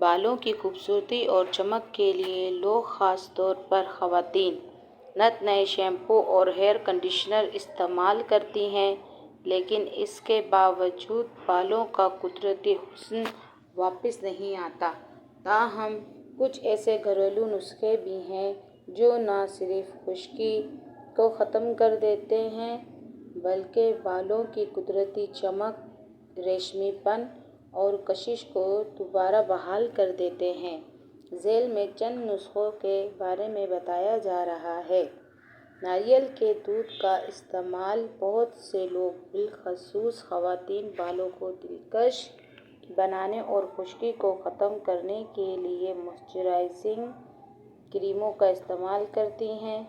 بالوں کی خوبصورتی اور چمک کے لیے لوگ، خاص طور پر خواتین، نت نئے شیمپو اور ہیئر کنڈیشنر استعمال کرتی ہیں، لیکن اس کے باوجود بالوں کا قدرتی حسن واپس نہیں آتا۔ تاہم، کچھ ایسے گھریلو نسخے بھی ہیں جو نہ صرف خشکی کو ختم کر دیتے ہیں بلکہ بالوں کی قدرتی چمک، ریشمی پن اور کشش کو دوبارہ بحال کر دیتے ہیں۔ ذیل میں چند نسخوں کے بارے میں بتایا جا رہا ہے۔ ناریل کے دودھ کا استعمال۔ بہت سے لوگ، بالخصوص خواتین، بالوں کو دلکش بنانے اور خشکی کو ختم کرنے کے لیے موئسچرائزنگ کریموں کا استعمال کرتی ہیں،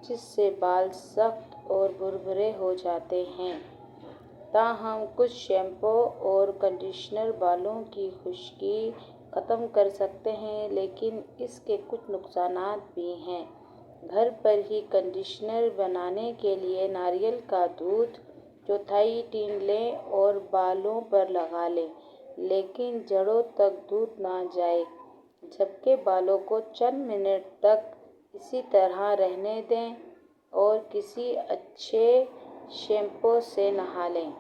جس سے بال سخت اور بھربھرے ہو جاتے ہیں۔ تاہم، کچھ شیمپو اور کنڈیشنر بالوں کی خشکی ختم کر سکتے ہیں، لیکن اس کے کچھ نقصانات بھی ہیں۔ گھر پر ہی کنڈیشنر بنانے کے لیے ناریل کا دودھ چوتھائی ٹین لیں اور بالوں پر لگا لیں، لیکن جڑوں تک دودھ نہ جائے، جبکہ بالوں کو چند منٹ تک اسی طرح رہنے دیں اور کسی اچھے شیمپو سے نہلا لیں۔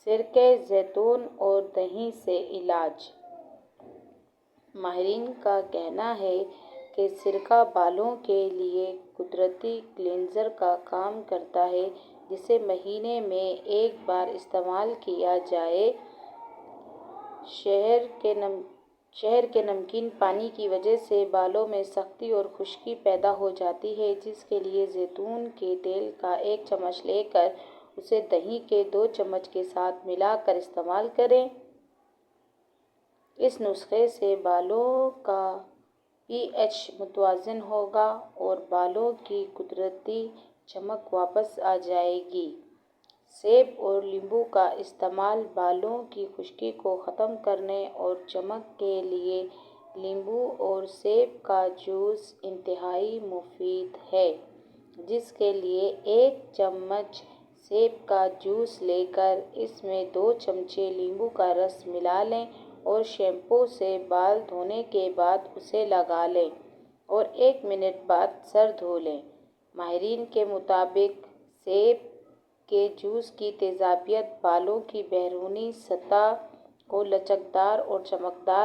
سرکہ زیتون اور دہی سے علاج۔ ماہرین کا کہنا ہے کہ سرکہ بالوں کے لیے قدرتی کلینزر کا کام کرتا ہے، جسے مہینے میں ایک بار استعمال کیا جائے۔ شہر کے نمکین پانی کی وجہ سے بالوں میں سختی اور خشکی پیدا ہو جاتی ہے، جس کے لیے زیتون کے تیل کا 1 چمچ لے کر اسے دہی کے 2 چمچ کے ساتھ ملا کر استعمال کریں۔ اس نسخے سے بالوں کا پی ایچ متوازن ہوگا اور بالوں کی قدرتی چمک واپس آ جائے گی۔ سیب اور لیموں کا استعمال۔ بالوں کی خشکی کو ختم کرنے اور چمک کے لیے لیموں اور سیب کا جوس انتہائی مفید ہے، جس کے لیے 1 چمچ سیب کا جوس لے کر اس میں 2 چمچے لیموں کا رس ملا لیں اور شیمپو سے بال دھونے کے بعد اسے لگا لیں اور 1 منٹ بعد سر دھو لیں۔ ماہرین کے مطابق سیب کے جوس کی تیزابیت بالوں کی بیرونی سطح کو لچکدار اور چمکدار